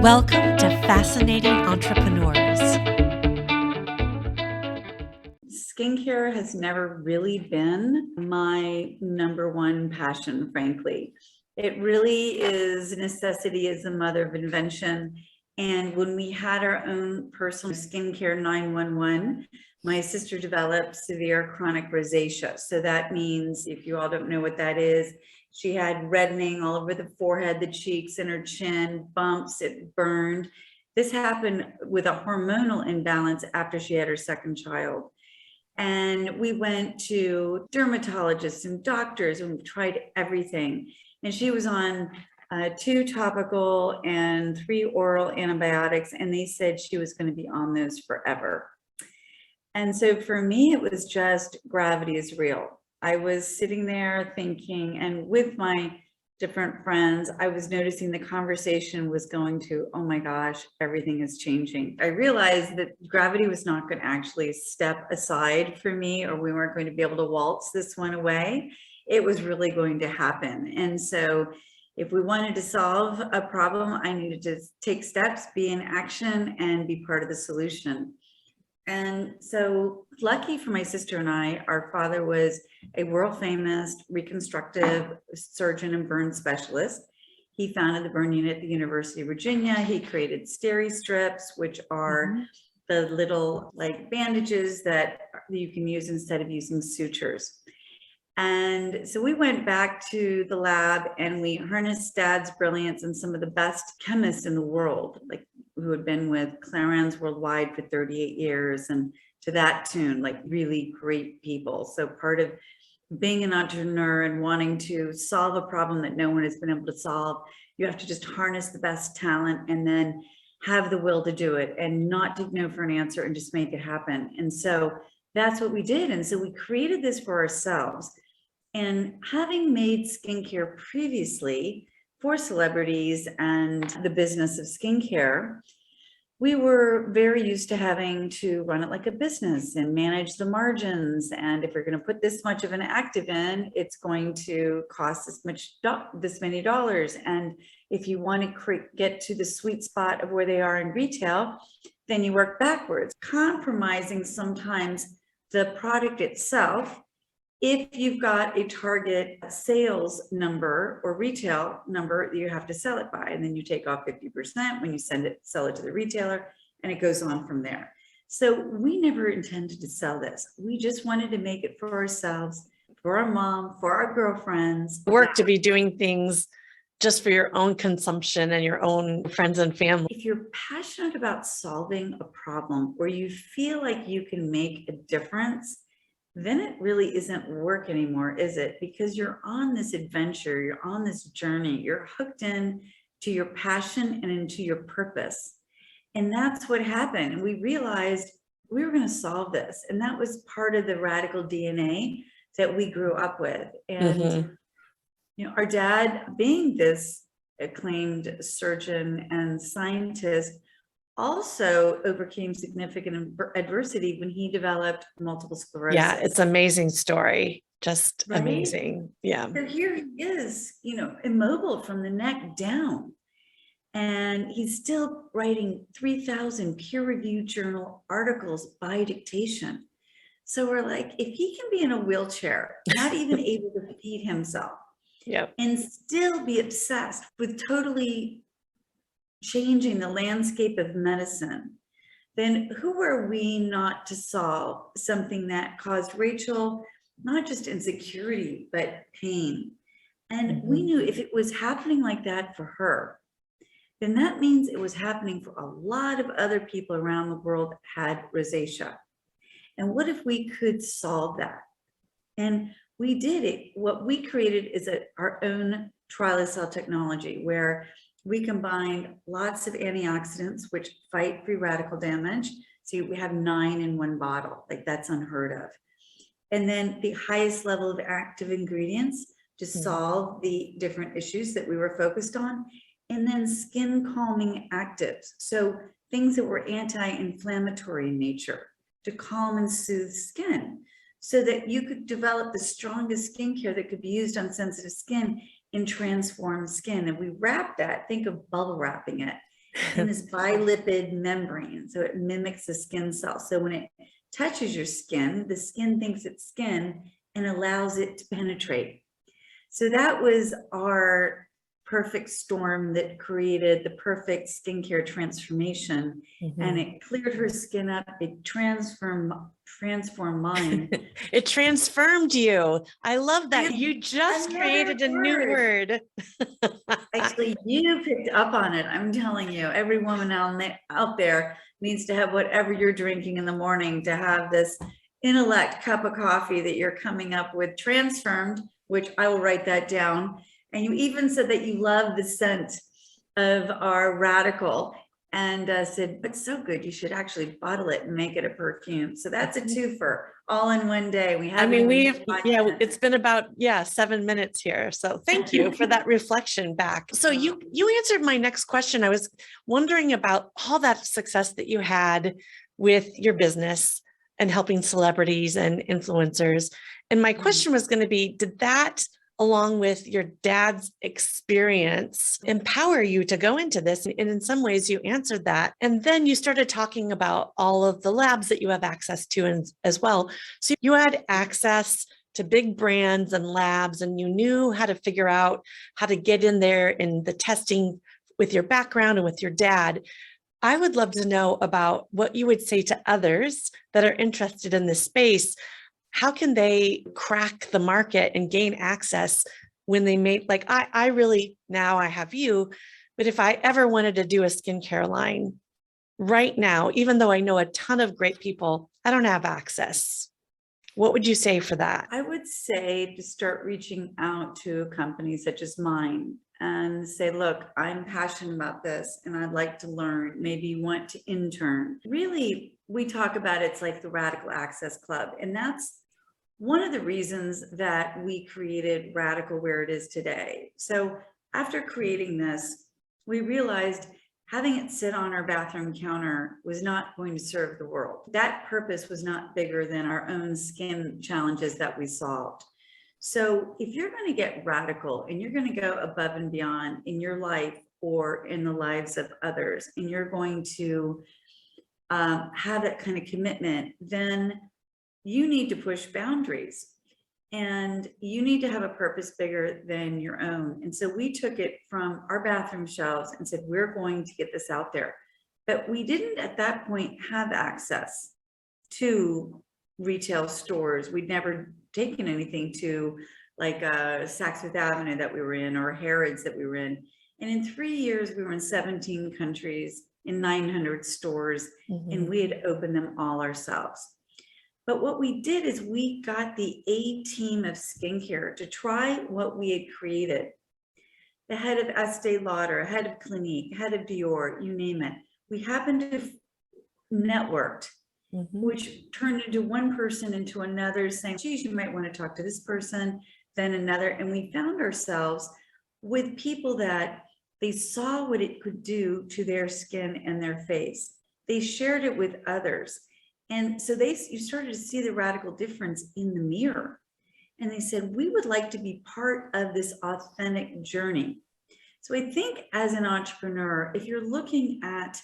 Welcome to Fascinating Entrepreneurs. Skincare has never really been my number one passion, frankly. It really is necessity as the mother of invention. And when we had our own personal skincare 911, my sister developed severe chronic rosacea. So that means, if you all don't know what that is, she had reddening all over the forehead, the cheeks, and her chin, bumps, it burned. This happened with a hormonal imbalance after she had her second child. And we went to dermatologists and doctors and we tried everything. And she was on 2 topical and 3 oral antibiotics, and they said she was going to be on those forever. And so for me, it was just gravity is real. I was sitting there thinking, and with my different friends, I was noticing the conversation was going to, oh my gosh, everything is changing. I realized that gravity was not going to actually step aside for me, or we weren't going to be able to waltz this one away. It was really going to happen. And so if we wanted to solve a problem, I needed to take steps, be in action, and be part of the solution. And so lucky for my sister and I, our father was a world famous reconstructive surgeon and burn specialist. He founded the burn unit at the University of Virginia. He created steri strips, which are the little like bandages that you can use instead of using sutures. And so we went back to the lab and we harnessed Dad's brilliance and some of the best chemists in the world, like who had been with Clarins worldwide for 38 years, and to that tune, like really great people. So part of being an entrepreneur and wanting to solve a problem that no one has been able to solve, you have to just harness the best talent and then have the will to do it and not take no for an answer and just make it happen. And so that's what we did. And so we created this for ourselves. And having made skincare previously for celebrities and the business of skincare, we were very used to having to run it like a business and manage the margins. And if you're going to put this much of an active in, it's going to cost this many dollars. And if you want to get to the sweet spot of where they are in retail, then you work backwards, compromising sometimes the product itself. If you've got a target sales number or retail number that you have to sell it by, and then you take off 50% when you sell it to the retailer, and it goes on from there. So we never intended to sell this. We just wanted to make it for ourselves, for our mom, for our girlfriends. Work to be doing things just for your own consumption and your own friends and family. If you're passionate about solving a problem or you feel like you can make a difference, then it really isn't work anymore, is it? Because you're on this adventure, you're on this journey, you're hooked in to your passion and into your purpose. And that's what happened. And we realized we were going to solve this. And that was part of the radical DNA that we grew up with. And, you know, our dad, being this acclaimed surgeon and scientist, also overcame significant adversity when he developed multiple sclerosis. Yeah, it's an amazing story. Just right? Amazing. Yeah. So here he is, you know, immobile from the neck down. And he's still writing 3,000 peer-reviewed journal articles by dictation. So we're like, if he can be in a wheelchair, not even able to feed himself, and still be obsessed with totally changing the landscape of medicine, then who are we not to solve something that caused Rachel not just insecurity, but pain? And we knew if it was happening like that for her, then that means it was happening for a lot of other people around the world that had rosacea. And what if we could solve that? And we did it. What we created is our own Trilacell technology, where we combined lots of antioxidants, which fight free radical damage. So we have 9 in one bottle, like that's unheard of. And then the highest level of active ingredients to solve the different issues that we were focused on. And then skin calming actives. So things that were anti-inflammatory in nature to calm and soothe skin, so that you could develop the strongest skincare that could be used on sensitive skin and transform skin. And we wrap that, think of bubble wrapping it in this bilipid membrane. So it mimics the skin cell. So when it touches your skin, the skin thinks it's skin and allows it to penetrate. So that was our perfect storm that created the perfect skincare transformation. And it cleared her skin up. It transformed mine. It transformed you. I love that. And You just another created a new word. Actually, you picked up on it. I'm telling you, every woman out there needs to have whatever you're drinking in the morning to have this intellect cup of coffee that you're coming up with transformed, which I will write that down. And you even said that you love the scent of our radical and said, it's so good, you should actually bottle it and make it a perfume. So that's a twofer all in one day. We have. It's been about 7 minutes here. So thank you for that reflection back. So you answered my next question. I was wondering about all that success that you had with your business and helping celebrities and influencers. And my question was going to be, did that, along with your dad's experience, empower you to go into this? And in some ways you answered that. And then you started talking about all of the labs that you have access to as well. So you had access to big brands and labs, and you knew how to figure out how to get in there in the testing with your background and with your dad. I would love to know about what you would say to others that are interested in this space. How can they crack the market and gain access when they like, I really, now I have you, but if I ever wanted to do a skincare line right now, even though I know a ton of great people, I don't have access. What would you say for that? I would say to start reaching out to companies such as mine and say, look, I'm passionate about this and I'd like to learn. Maybe you want to intern. Really, we talk about it's like the Radical Access Club. And that's one of the reasons that we created Radical where it is today. So after creating this, we realized having it sit on our bathroom counter was not going to serve the world. That purpose was not bigger than our own skin challenges that we solved. So if you're going to get radical and you're going to go above and beyond in your life or in the lives of others, and you're going to have that kind of commitment, then you need to push boundaries and you need to have a purpose bigger than your own. And so we took it from our bathroom shelves and said, we're going to get this out there. But we didn't at that point have access to retail stores. We'd never taken anything to like Saks Fifth Avenue that we were in, or Harrods that we were in. And in 3 years, we were in 17 countries, in 900 stores, and we had opened them all ourselves. But what we did is we got the A team of skincare to try what we had created. The head of Estee Lauder, head of Clinique, head of Dior, you name it. We happened to have networked, which turned into one person into another, saying, geez, you might want to talk to this person, then another. And we found ourselves with people that they saw what it could do to their skin and their face. They shared it with others. And so you started to see the radical difference in the mirror. And they said, we would like to be part of this authentic journey. So I think as an entrepreneur, if you're looking at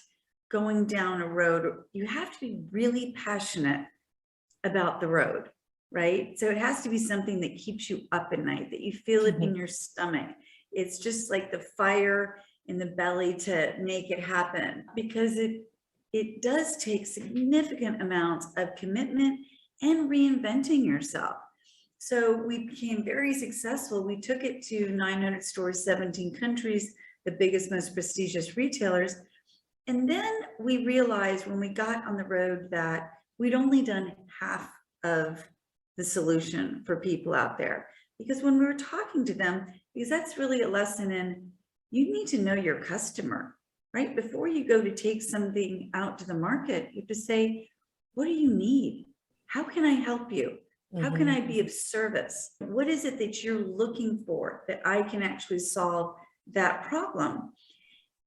going down a road, you have to be really passionate about the road, right? So it has to be something that keeps you up at night, that you feel it in your stomach. It's just like the fire in the belly to make it happen, because it does take significant amounts of commitment and reinventing yourself. So we became very successful. We took it to 900 stores, 17 countries, the biggest, most prestigious retailers. And then we realized when we got on the road that we'd only done half of the solution for people out there. Because when we were talking to them, because that's really a lesson in, you need to know your customer, right? Before you go to take something out to the market, you have to say, what do you need? How can I help you? How can I be of service? What is it that you're looking for that I can actually solve that problem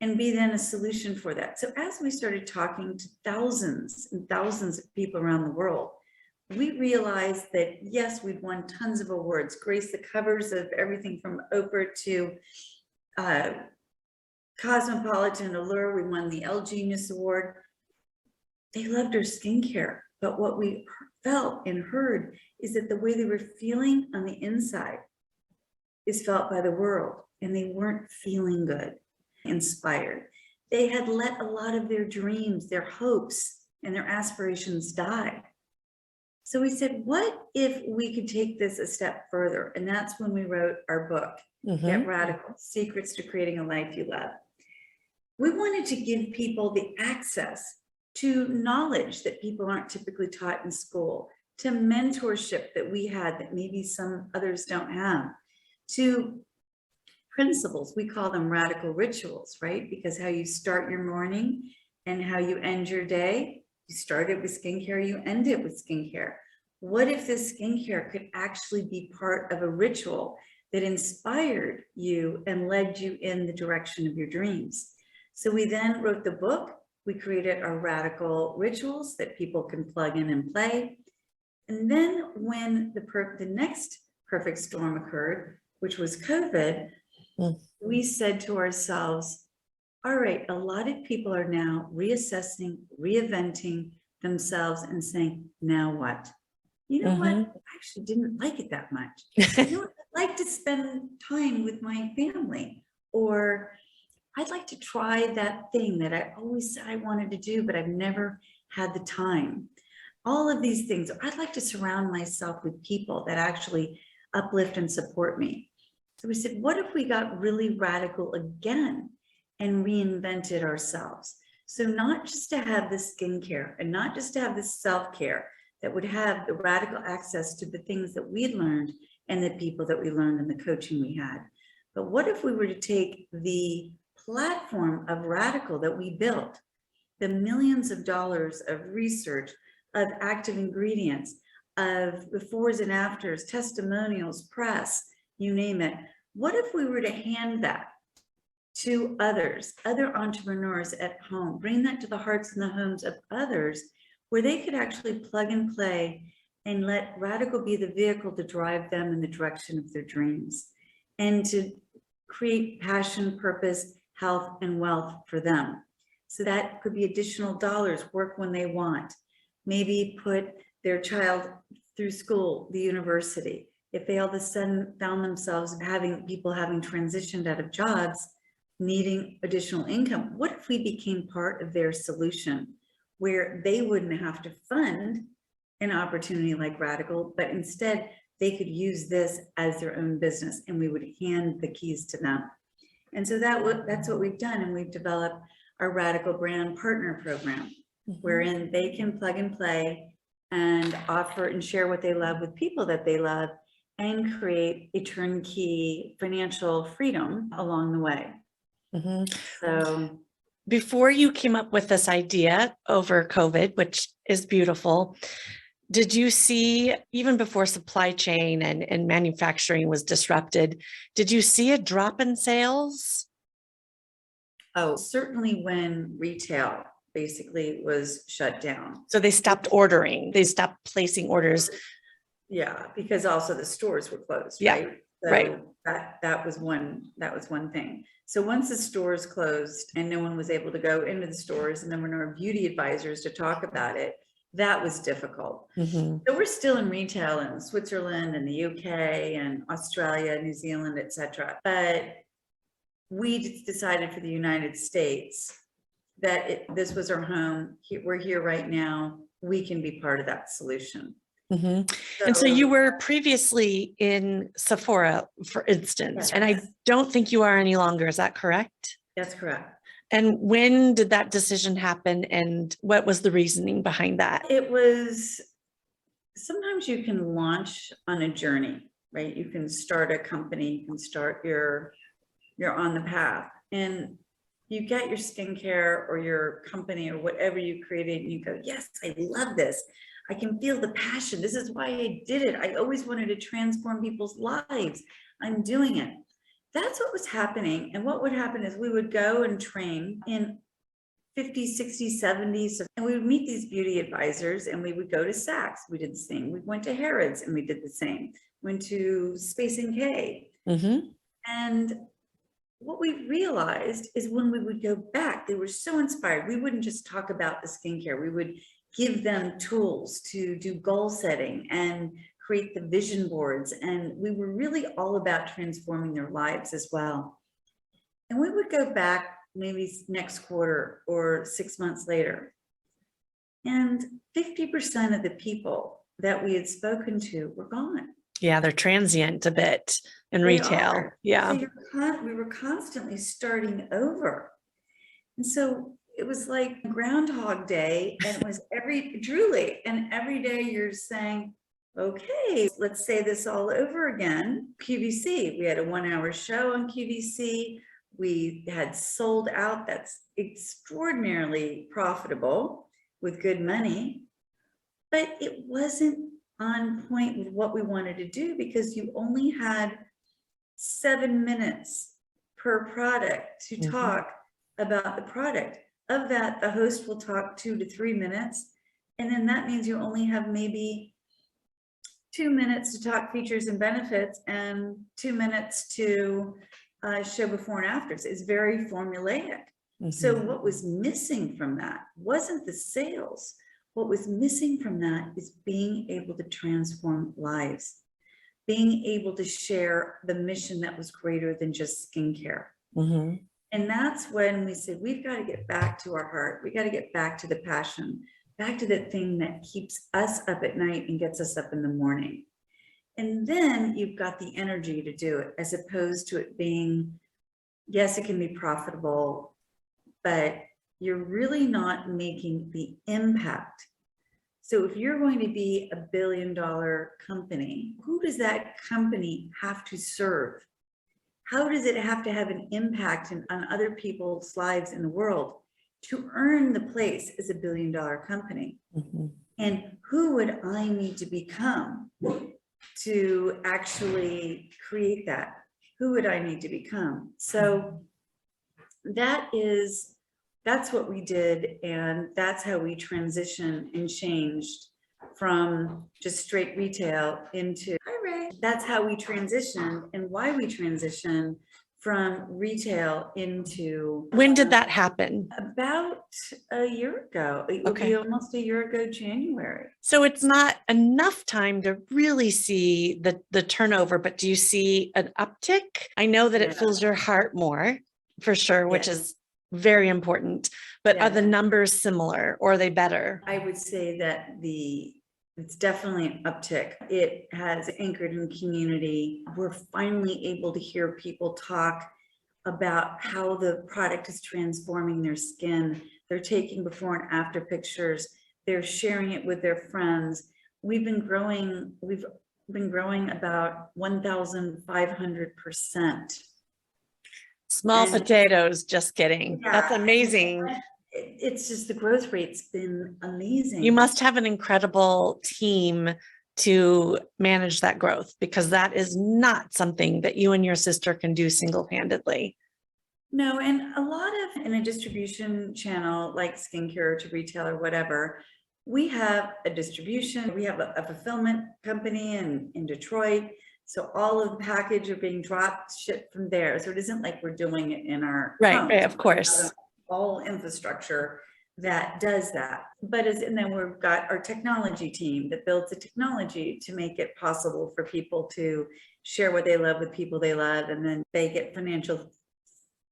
and be then a solution for that? So as we started talking to thousands and thousands of people around the world, we realized that, yes, we've won tons of awards, graced the covers of everything from Oprah to Cosmopolitan, Allure, we won the L Genius Award. They loved our skincare, but what we felt and heard is that the way they were feeling on the inside is felt by the world, and they weren't feeling good, inspired. They had let a lot of their dreams, their hopes, and their aspirations die. So we said, what if we could take this a step further? And that's when we wrote our book, Get Radical, Secrets to Creating a Life You Love. We wanted to give people the access to knowledge that people aren't typically taught in school, to mentorship that we had that maybe some others don't have, to principles, we call them radical rituals, right? Because how you start your morning and how you end your day, you start it with skincare, you end it with skincare. What if this skincare could actually be part of a ritual that inspired you and led you in the direction of your dreams? So we then wrote the book. We created our radical rituals that people can plug in and play. And then when the next perfect storm occurred, which was COVID, we said to ourselves, all right, a lot of people are now reassessing, reinventing themselves and saying, now what? You know what? I actually didn't like it that much. You know what? I'd like to spend time with my family, or I'd like to try that thing that I always said I wanted to do, but I've never had the time. All of these things. I'd like to surround myself with people that actually uplift and support me. So we said, what if we got really radical again and reinvented ourselves? So not just to have the skincare and not just to have the self-care that would have the radical access to the things that we'd learned and the people that we learned in the coaching we had. But what if we were to take the platform of radical that we built, the millions of dollars of research, of active ingredients, of befores and afters, testimonials, press, you name it. What if we were to hand that to others, other entrepreneurs at home, bring that to the hearts and the homes of others, where they could actually plug and play and let radical be the vehicle to drive them in the direction of their dreams and to create passion, purpose, health, and wealth for them. So that could be additional dollars, work when they want, maybe put their child through school, the university. If they all of a sudden found themselves having transitioned out of jobs, needing additional income, what if we became part of their solution where they wouldn't have to fund an opportunity like Radical, but instead they could use this as their own business and we would hand the keys to them. And so that's what we've done. And we've developed our Radical Brand Partner Program, wherein they can plug and play and offer and share what they love with people that they love and create a turnkey financial freedom along the way. So before you came up with this idea over COVID, which is beautiful, did you see, even before supply chain and manufacturing was disrupted, did you see a drop in sales? Oh, certainly when retail basically was shut down. So they stopped ordering, they stopped placing orders. Yeah, because also the stores were closed, Yeah, right? So right. that was one thing. So once the stores closed and no one was able to go into the stores and there were no beauty advisors to talk about it, that was difficult. So we're still in retail in Switzerland and the UK and Australia, New Zealand, etc. But we decided for the United States that this was our home. We're here right now. We can be part of that solution. And so you were previously in Sephora, for instance, and I don't think you are any longer. Is that correct? That's correct. And when did that decision happen and what was the reasoning behind that? It was, sometimes you can launch on a journey, right? You can start a company, you can start you're on the path and you get your skincare or your company or whatever you created and you go, yes, I love this. I can feel the passion. This is why I did it. I always wanted to transform people's lives. I'm doing it. That's what was happening. And what would happen is we would go and train in 50s, 60s, 70s, and we would meet these beauty advisors and we would go to Saks. We did the same. We went to Harrods and we did the same. Went to Space NK. And what we realized is when we would go back, they were so inspired. We wouldn't just talk about the skincare. We would give them tools to do goal setting and create the vision boards. And we were really all about transforming their lives as well. And we would go back maybe next quarter or 6 months later. And 50% of the people that we had spoken to were gone. Yeah, they're transient a bit in They retail. are. Yeah. So we were constantly starting over. And so it was like Groundhog Day, and it was truly, and every day you're saying, okay, let's say this all over again. QVC, we had a 1-hour show on QVC. We had sold out. That's extraordinarily profitable with good money, but it wasn't on point with what we wanted to do because you only had 7 minutes per product to talk about the product. Of that, the host will talk 2 to 3 minutes. And then that means you only have maybe 2 minutes to talk features and benefits and 2 minutes to show before and afters. It's very formulaic. So what was missing from that wasn't the sales. What was missing from that is being able to transform lives, being able to share the mission that was greater than just skincare. And that's when we said, we've got to get back to our heart. We got to get back to the passion, back to the thing that keeps us up at night and gets us up in the morning. And then you've got the energy to do it, as opposed to it being, yes, it can be profitable, but you're really not making the impact. So if you're going to be a $1 billion company, who does that company have to serve? How does it have to have an impact on other people's lives in the world to earn the place as a $1 billion company? And who would I need to become to actually create that? Who would I need to become? So that's what we did. And that's how we transitioned and changed from just straight retail into, hi Ray. That's how we transitioned and why we transitioned from retail into. When did that happen? About a year ago. It would be almost a year ago, January. So it's not enough time to really see the turnover, but do you see an uptick? I know that it fills your heart more, for sure, which is very important, but are the numbers similar or are they better? I would say that it's definitely an uptick. It has anchored in community. We're finally able to hear people talk about how the product is transforming their skin. They're taking before and after pictures. They're sharing it with their friends. We've been growing about 1,500%. Small potatoes, just kidding. That's amazing. It's just the growth rate's been amazing. You must have an incredible team to manage that growth, because that is not something that you and your sister can do single-handedly. No, and a lot of, in a distribution channel like skincare to retail or whatever, we have a distribution, we have a fulfillment company in Detroit. So all of the package are being dropped, shipped from there. So it isn't like we're doing it in our homes. Right, of course. All infrastructure that does that. And then we've got our technology team that builds the technology to make it possible for people to share what they love with people they love, and then they get financial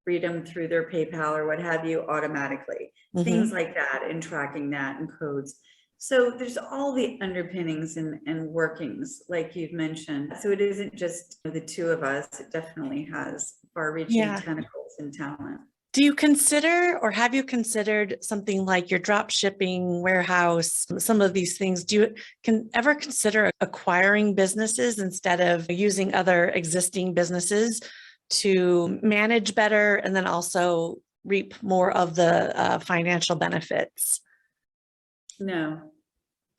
freedom through their PayPal or what have you automatically. Things like that, and tracking that and codes. So there's all the underpinnings and workings, like you've mentioned. So it isn't just the two of us. It definitely has far-reaching tentacles and talent. Do you consider, or have you considered something like your drop shipping warehouse, some of these things? Do you ever consider acquiring businesses instead of using other existing businesses to manage better and then also reap more of the financial benefits? No.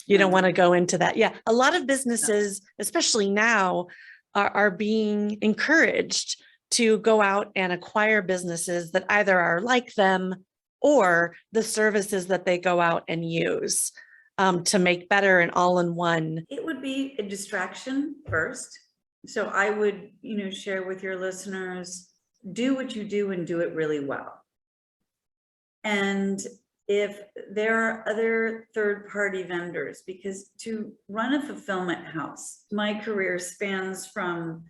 You don't want to go into that. Yeah. A lot of businesses, especially now, are being encouraged to go out and acquire businesses that either are like them or the services that they go out and use to make better and all-in-one. It would be a distraction first. So I would, share with your listeners do what you do and do it really well. And if there are other third-party vendors, because to run a fulfillment house, my career spans from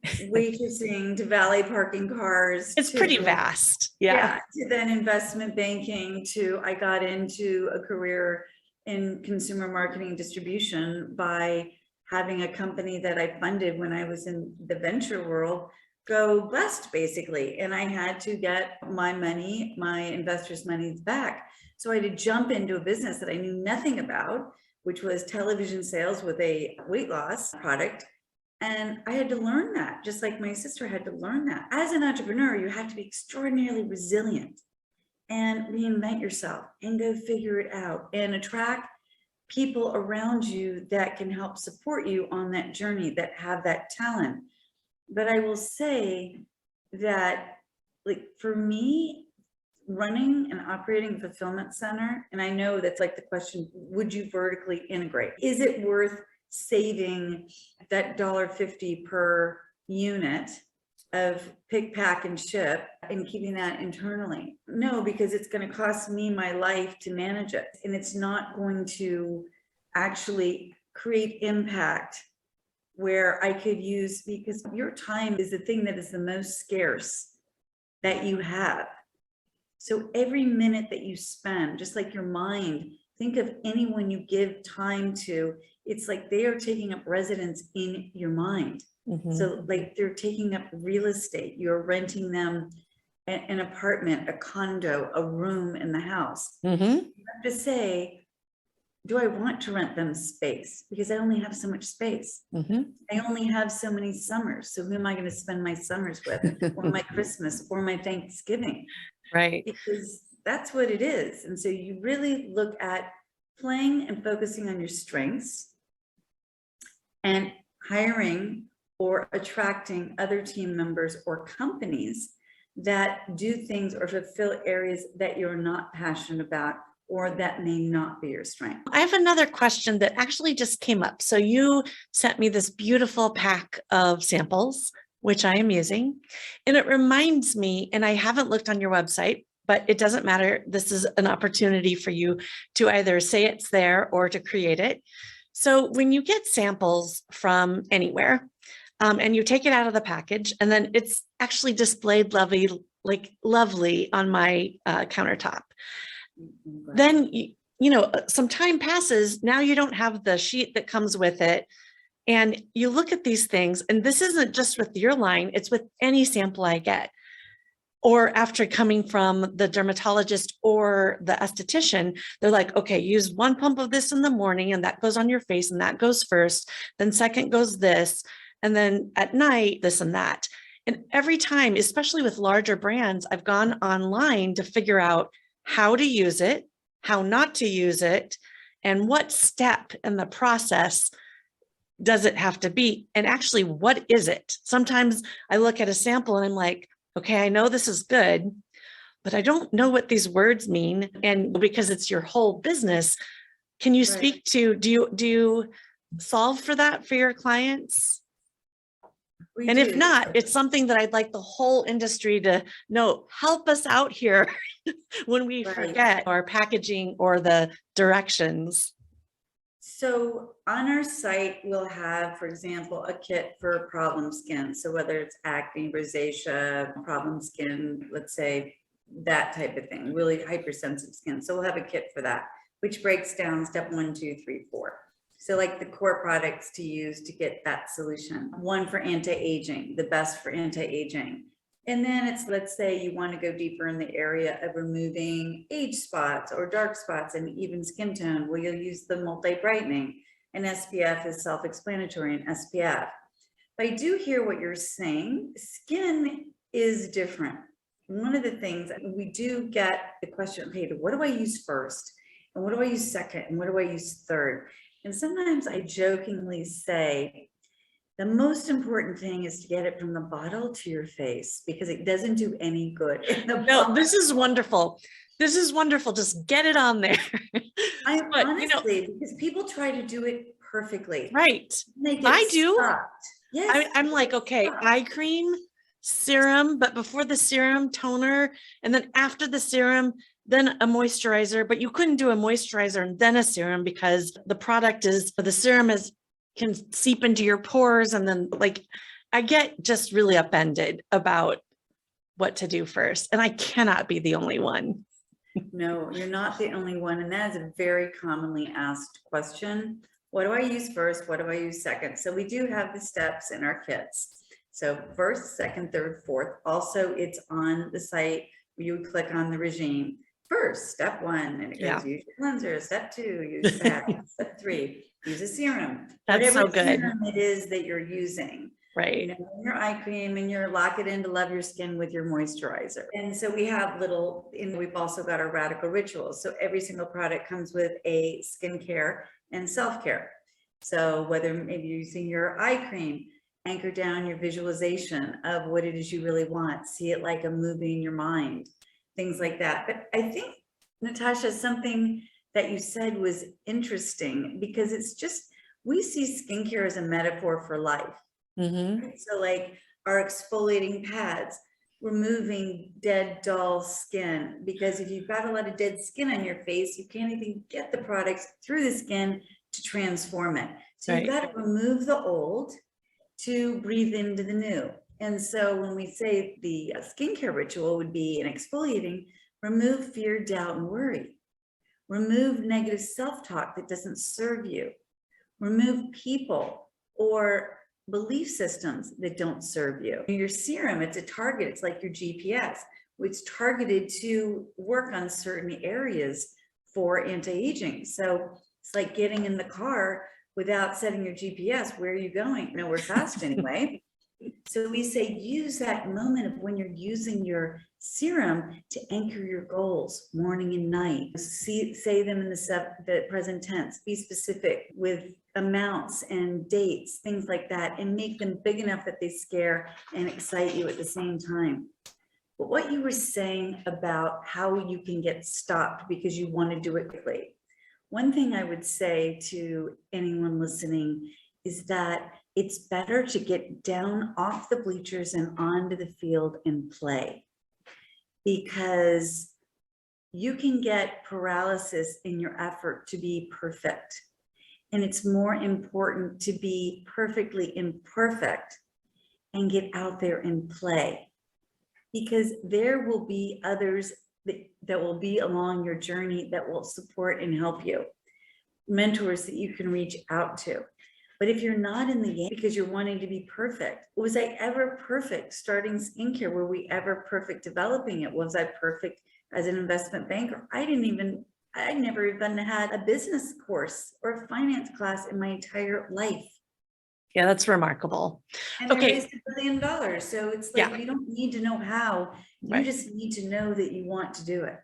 waitressing to valet parking cars. It's pretty vast. Yeah. To then investment banking to, I got into a career in consumer marketing distribution by having a company that I funded when I was in the venture world go bust basically. And I had to get my money, my investors' monies back. So I had to jump into a business that I knew nothing about, which was television sales with a weight loss product. And I had to learn that, just like my sister had to learn that. As an entrepreneur, you have to be extraordinarily resilient and reinvent yourself and go figure it out and attract people around you that can help support you on that journey, that have that talent. But I will say that, like, for me, running and operating a fulfillment center, and I know that's like the question, would you vertically integrate? Is it worth saving that $1.50 per unit of pick, pack, and ship and keeping that internally? No, because it's going to cost me my life to manage it. And it's not going to actually create impact where I could use, because your time is the thing that is the most scarce that you have. So every minute that you spend, just like your mind, think of anyone you give time to, it's like they are taking up residence in your mind. So like they're taking up real estate. You're renting them an apartment, a condo, a room in the house. You have to say, do I want to rent them space? Because I only have so much space. I only have so many summers. So who am I going to spend my summers with, or my Christmas, or my Thanksgiving? Right. Because that's what it is. And so you really look at playing and focusing on your strengths and hiring or attracting other team members or companies that do things or fulfill areas that you're not passionate about or that may not be your strength. I have another question that actually just came up. So you sent me this beautiful pack of samples, which I am using, and it reminds me, and I haven't looked on your website, but it doesn't matter. This is an opportunity for you to either say it's there or to create it. So when you get samples from anywhere, and you take it out of the package, and then it's actually displayed lovely on my countertop. Then, you know, some time passes. Now you don't have the sheet that comes with it. And you look at these things, and this isn't just with your line, it's with any sample I get. Or after coming from the dermatologist or the esthetician, they're like, okay, use 1 pump of this in the morning, and that goes on your face, and that goes first. Then second goes this. And then at night, this and that. And every time, especially with larger brands, I've gone online to figure out how to use it, how not to use it, and what step in the process does it have to be? And actually, what is it? Sometimes I look at a sample and I'm like, okay, I know this is good, but I don't know what these words mean. And because it's your whole business, can you speak to, do you solve for that for your clients? And if not, it's something that I'd like the whole industry to know, help us out here when we forget our packaging or the directions. So on our site, we'll have, for example, a kit for problem skin. So whether it's acne, rosacea, problem skin, let's say that type of thing, really hypersensitive skin. So we'll have a kit for that, which breaks down step 1, 2, 3, 4. So like the core products to use to get that solution. One for anti-aging, the best for anti-aging. And then it's, let's say you want to go deeper in the area of removing age spots or dark spots and even skin tone. Well, you'll use the multi-brightening, and SPF is self-explanatory in SPF. But I do hear what you're saying. Skin is different. One of the things we do get the question, okay, what do I use first? And what do I use second? And what do I use third? And sometimes I jokingly say, the most important thing is to get it from the bottle to your face, because it doesn't do any good in the No, this is wonderful. This is wonderful. Just get it on there. But, honestly, you know, because people try to do it perfectly. Right. They get I do. stopped. Yes. I'm like, okay, eye cream, serum, but before the serum, toner, and then after the serum, then a moisturizer, but you couldn't do a moisturizer and then a serum because the serum can seep into your pores. And then like, I get just really upended about what to do first. And I cannot be the only one. No, you're not the only one. And that is a very commonly asked question. What do I use first? What do I use second? So we do have the steps in our kits. So first, second, third, fourth. Also, it's on the site where you click on the regime. First, step 1, and it goes use your cleanser. Step 2, use that. Step 3, use a serum. That's Whatever so good. serum it is that you're using. Right. You know, your eye cream and your lock it in to love your skin with your moisturizer. And so we have we've also got our radical rituals. So every single product comes with a skincare and self-care. So whether maybe you're using your eye cream, anchor down your visualization of what it is you really want, see it like a movie in your mind, things like that. But I think, Natasha, something that you said was interesting because it's just, we see skincare as a metaphor for life. Mm-hmm. So like our exfoliating pads, removing dead, dull skin, because if you've got a lot of dead skin on your face, you can't even get the products through the skin to transform it. So you've got to remove the old to breathe into the new. And so when we say the skincare ritual would be an exfoliating, remove fear, doubt, and worry. Remove negative self-talk that doesn't serve you. Remove people or belief systems that don't serve you. Your serum, it's a target. It's like your GPS, which is targeted to work on certain areas for anti-aging. So it's like getting in the car without setting your GPS. Where are you going? Nowhere fast anyway. So we say use that moment of when you're using your serum to anchor your goals morning and night. Say them in the present tense. Be specific with amounts and dates, things like that, and make them big enough that they scare and excite you at the same time. But what you were saying about how you can get stopped because you want to do it quickly. One thing I would say to anyone listening is that it's better to get down off the bleachers and onto the field and play, because you can get paralysis in your effort to be perfect. And it's more important to be perfectly imperfect and get out there and play, because there will be others that will be along your journey that will support and help you, mentors that you can reach out to. But if you're not in the game because you're wanting to be perfect, was I ever perfect starting skincare? Were we ever perfect developing it? Was I perfect as an investment banker? I never even had a business course or a finance class in my entire life. Yeah, that's remarkable. And I raised $1 billion. So it's like, you don't need to know how, you just need to know that you want to do it.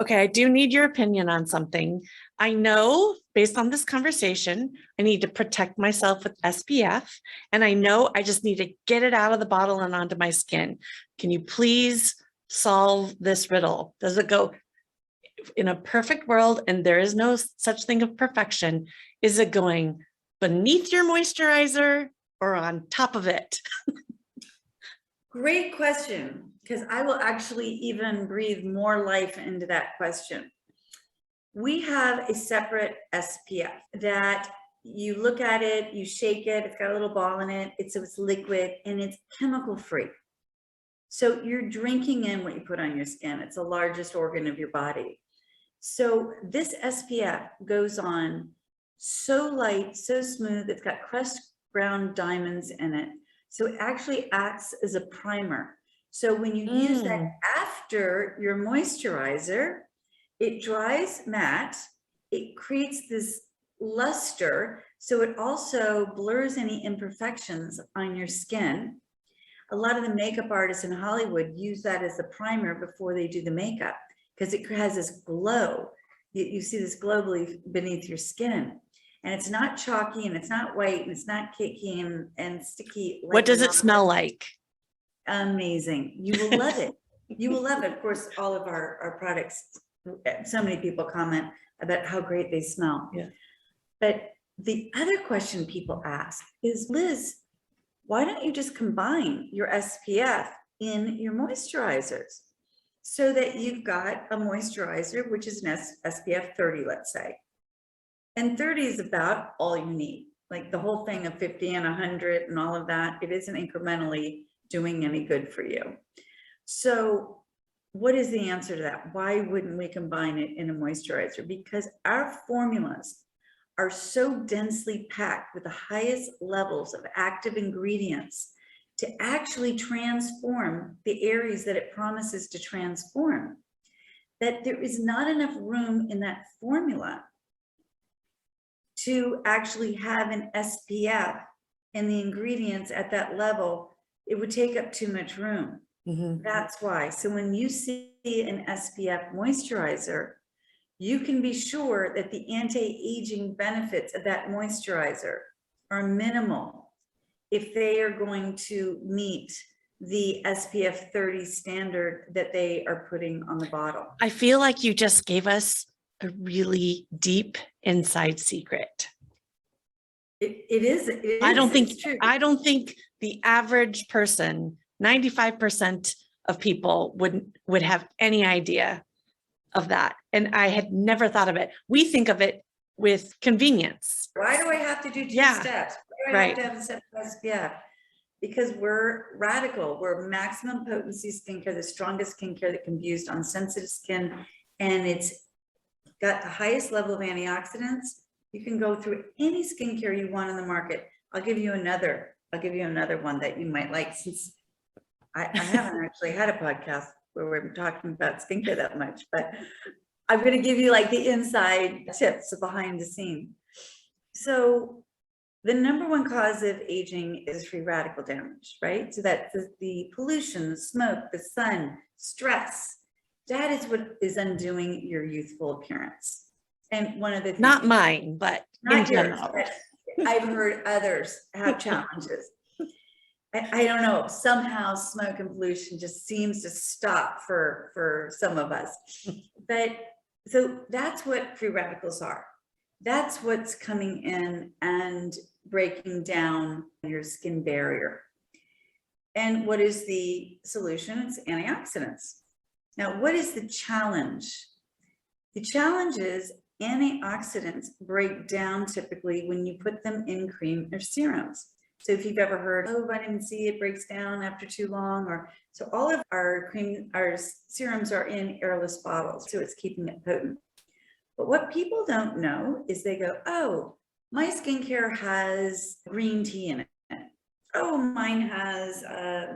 Okay, I do need your opinion on something. I know based on this conversation, I need to protect myself with SPF, and I know I just need to get it out of the bottle and onto my skin. Can you please solve this riddle? Does it go in a perfect world, and there is no such thing of perfection? Is it going beneath your moisturizer or on top of it? Great question, because I will actually even breathe more life into that question. We have a separate SPF that you look at it, you shake it, it's got a little ball in it, it's liquid, and it's chemical free. So you're drinking in what you put on your skin. It's the largest organ of your body. So this SPF goes on so light, so smooth, it's got crushed ground diamonds in it. So it actually acts as a primer. So when you use that after your moisturizer, it dries matte, it creates this luster, so it also blurs any imperfections on your skin. A lot of the makeup artists in Hollywood use that as a primer before they do the makeup, because it has this glow. You see this glow beneath your skin. And it's not chalky, and it's not white, and it's not cakey and sticky. What does it smell like? Amazing. You will love it. You will love it. Of course, all of our products, so many people comment about how great they smell. Yeah. But the other question people ask is, Liz, why don't you just combine your SPF in your moisturizers so that you've got a moisturizer, which is an SPF 30, let's say. And 30 is about all you need. Like the whole thing of 50 and 100 and all of that, it isn't incrementally doing any good for you. So what is the answer to that? Why wouldn't we combine it in a moisturizer? Because our formulas are so densely packed with the highest levels of active ingredients to actually transform the areas that it promises to transform, that there is not enough room in that formula to actually have an SPF and the ingredients at that level. It would take up too much room. That's why. So when you see an SPF moisturizer, you can be sure that the anti-aging benefits of that moisturizer are minimal if they are going to meet the SPF 30 standard that they are putting on the bottle. I feel like you just gave us a really deep inside secret. It is. I don't think it's true. I don't think the average person, 95% of people would have any idea of that. And I had never thought of it. We think of it with convenience. Why do I have to do two Yeah, steps? Why do I right. have to have a step SPF? Because we're radical. We're maximum potency skincare, the strongest skincare that can be used on sensitive skin. And it's got the highest level of antioxidants. You can go through any skincare you want in the market. I'll give you another one that you might like, since I haven't actually had a podcast where we're talking about skincare that much, but I'm going to give you like the inside tips behind the scene. So the number one cause of aging is free radical damage, right? So that's the pollution, the smoke, the sun, stress. That is what is undoing your youthful appearance. And one of the things, Not mine, but in not yours, general. but I've heard others have challenges. I don't know, somehow smoke and pollution just seems to stop for some of us. But so that's what free radicals are. That's what's coming in and breaking down your skin barrier. And what is the solution? It's antioxidants. Now, what is the challenge? The challenge is antioxidants break down typically when you put them in cream or serums. So if you've ever heard, oh, vitamin C, it breaks down after too long, or so all of our serums are in airless bottles, so it's keeping it potent. But what people don't know is they go, oh, my skincare has green tea in it. Oh, mine has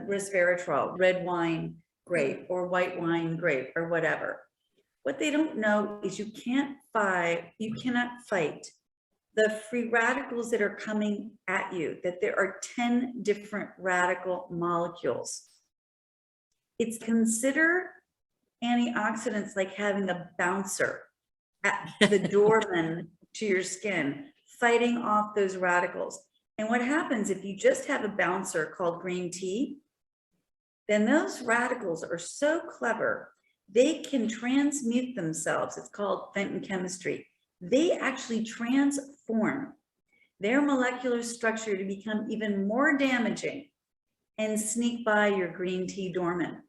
resveratrol, red wine grape, or white wine grape, or whatever. What they don't know is you cannot fight the free radicals that are coming at you, that there are 10 different radical molecules. It's consider antioxidants like having a bouncer at the doorman to your skin, fighting off those radicals. And what happens if you just have a bouncer called green tea, then those radicals are so clever, they can transmute themselves. It's called Fenton chemistry. They actually transform their molecular structure to become even more damaging and sneak by your green tea dormant.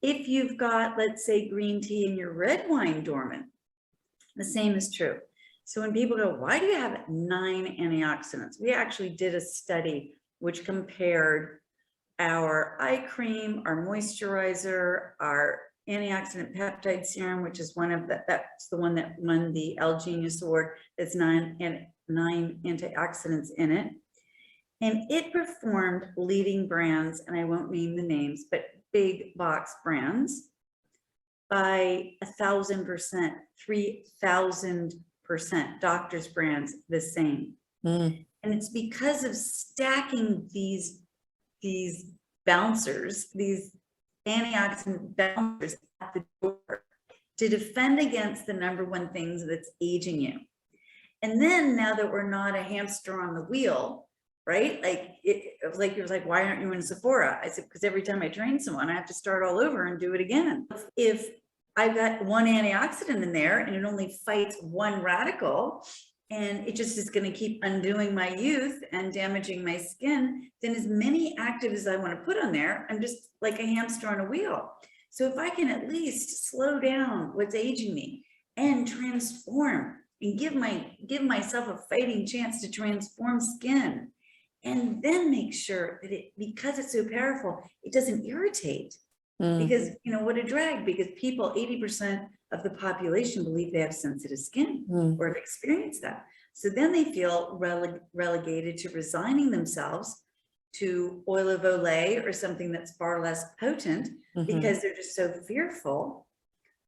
If you've got, let's say, green tea in your red wine dormant, the same is true. So when people go, why do you have 9 antioxidants? We actually did a study which compared our eye cream, our moisturizer, our antioxidant peptide serum, which is that's the one that won the L Genius Award. There's 9 antioxidants in it. And it performed leading brands, and I won't name the names, but big box brands by 1,000%, 3,000%, doctors brands the same. And it's because of stacking these bouncers, these antioxidant bouncers at the door to defend against the number one things that's aging you. And then now that we're not a hamster on the wheel, right? Like it was like, why aren't you in Sephora? I said, because every time I train someone, I have to start all over and do it again. If I've got one antioxidant in there and it only fights one radical, and it just is going to keep undoing my youth and damaging my skin, then as many actives as I want to put on there, I'm just like a hamster on a wheel. So if I can at least slow down what's aging me and transform and give myself a fighting chance to transform skin, and then make sure that because it's so powerful, it doesn't irritate. Because, what a drag, because people, 80% of the population believe they have sensitive skin or have experienced that. So then they feel relegated to resigning themselves to oil of Olay or something that's far less potent because they're just so fearful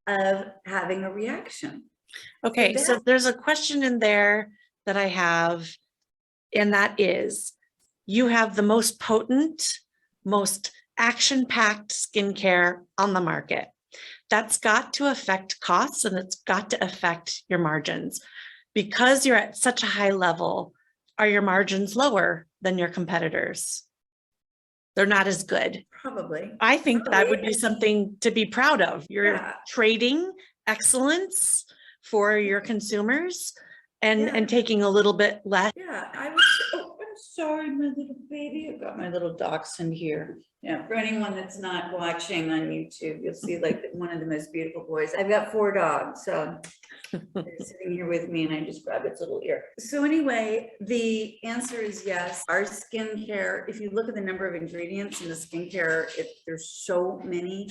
of having a reaction. Okay, so there's a question in there that I have, and that is, you have the most potent, most action-packed skincare on the market. That's got to affect costs, and it's got to affect your margins. Because you're at such a high level, are your margins lower than your competitors? They're not as good. Probably. I think that would be something to be proud of. You're trading excellence for your consumers and taking a little bit less. Yeah, I'm sorry, my little baby. I've got my little dachshund here. Yeah, for anyone that's not watching on YouTube, you'll see like one of the most beautiful boys. I've got 4 dogs, so they're sitting here with me and I just grab its little ear. So anyway, the answer is yes. Our skincare, if you look at the number of ingredients in the skincare, there's so many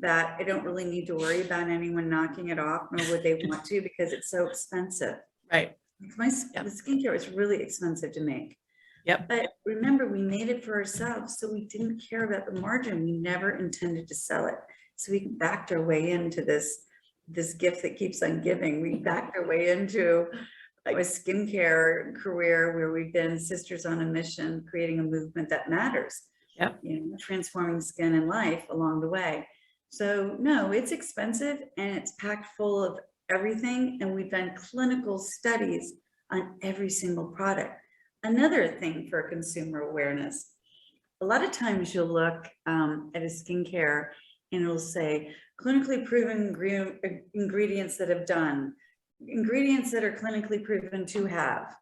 that I don't really need to worry about anyone knocking it off, nor would they want to, because it's so expensive. Right. The skincare is really expensive to make. Yep. But remember, we made it for ourselves, so we didn't care about the margin. We never intended to sell it. So we backed our way into this gift that keeps on giving. We backed our way into a skincare career where we've been sisters on a mission, creating a movement that matters. Yep. Transforming skin and life along the way. So no, it's expensive and it's packed full of everything. And we've done clinical studies on every single product. Another thing for consumer awareness, a lot of times you'll look at a skincare and it'll say clinically proven ingredients that have done, ingredients that are clinically proven to have.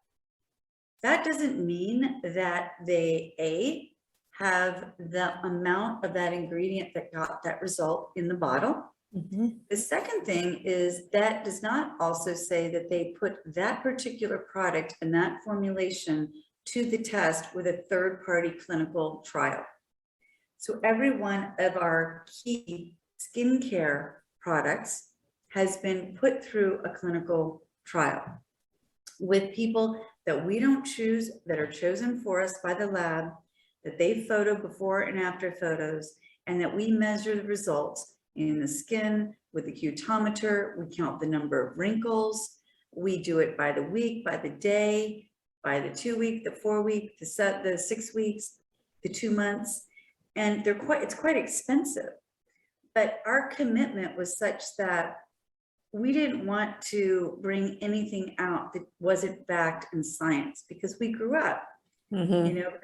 That doesn't mean that they have the amount of that ingredient that got that result in the bottle. The second thing is that does not also say that they put that particular product and that formulation to the test with a third-party clinical trial. So every one of our key skincare products has been put through a clinical trial with people that we don't choose, that are chosen for us by the lab, that they photo before and after photos, and that we measure the results in the skin with the cutometer. We count the number of wrinkles. We do it by the week, by the day, by the 2 week, the 4 week, the 6 weeks, the 2 months. And it's quite expensive. But our commitment was such that we didn't want to bring anything out that wasn't backed in science, because we grew up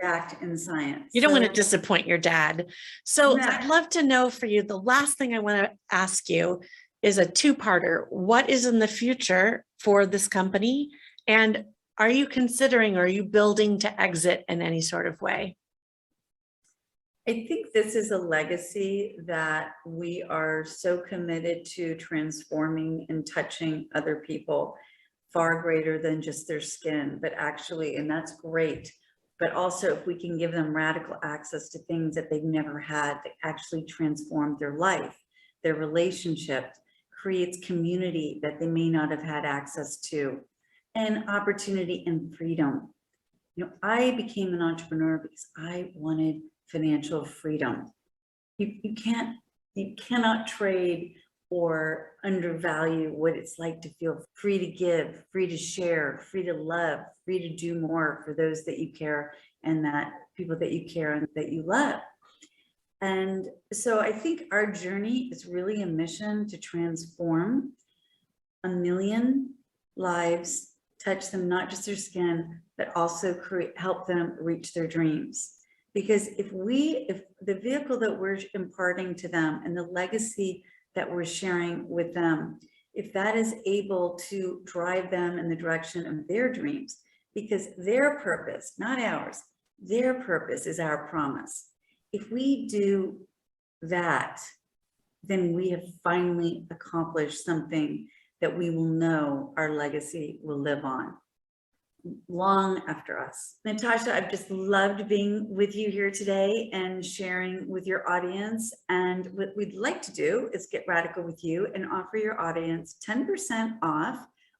backed in science. You don't want to disappoint your dad. So I'd love to know for you, the last thing I want to ask you is a 2-parter. What is in the future for this company? And are you considering, are you building to exit in any sort of way? I think this is a legacy that we are so committed to transforming and touching other people far greater than just their skin, but actually, and that's great. But also if we can give them radical access to things that they've never had that actually transform their life, their relationship, creates community that they may not have had access to, and opportunity and freedom. I became an entrepreneur because I wanted financial freedom. You cannot trade or undervalue what it's like to feel free to give, free to share, free to love, free to do more for those that you care and that people that you care and that you love. And so I think our journey is really a mission to transform 1 million lives, touch them, not just their skin, but also help them reach their dreams. Because if the vehicle that we're imparting to them and the legacy that we're sharing with them if that is able to drive them in the direction of their dreams, because their purpose, not ours, their purpose is our promise. If we do that, then we have finally accomplished something that we will know our legacy will live on long after us. Natasha, I've just loved being with you here today and sharing with your audience. And what we'd like to do is get radical with you and offer your audience 10% off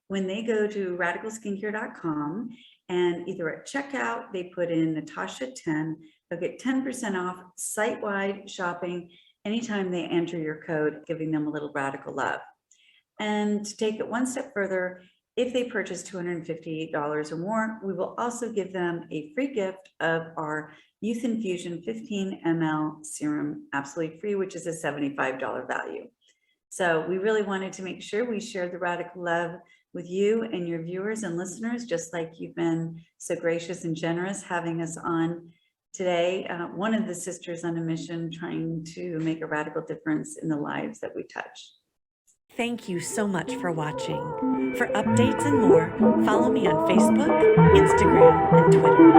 when they go to radicalskincare.com, and either at checkout, they put in Natasha 10, they'll get 10% off site-wide shopping anytime they enter your code, giving them a little radical love. And to take it one step further, if they purchase $250 or more, we will also give them a free gift of our Youth Infusion 15 ml serum, absolutely free, which is a $75 value. So we really wanted to make sure we shared the radical love with you and your viewers and listeners, just like you've been so gracious and generous having us on today. One of the sisters on a mission trying to make a radical difference in the lives that we touch. Thank you so much for watching. For updates and more, follow me on Facebook, Instagram, and Twitter.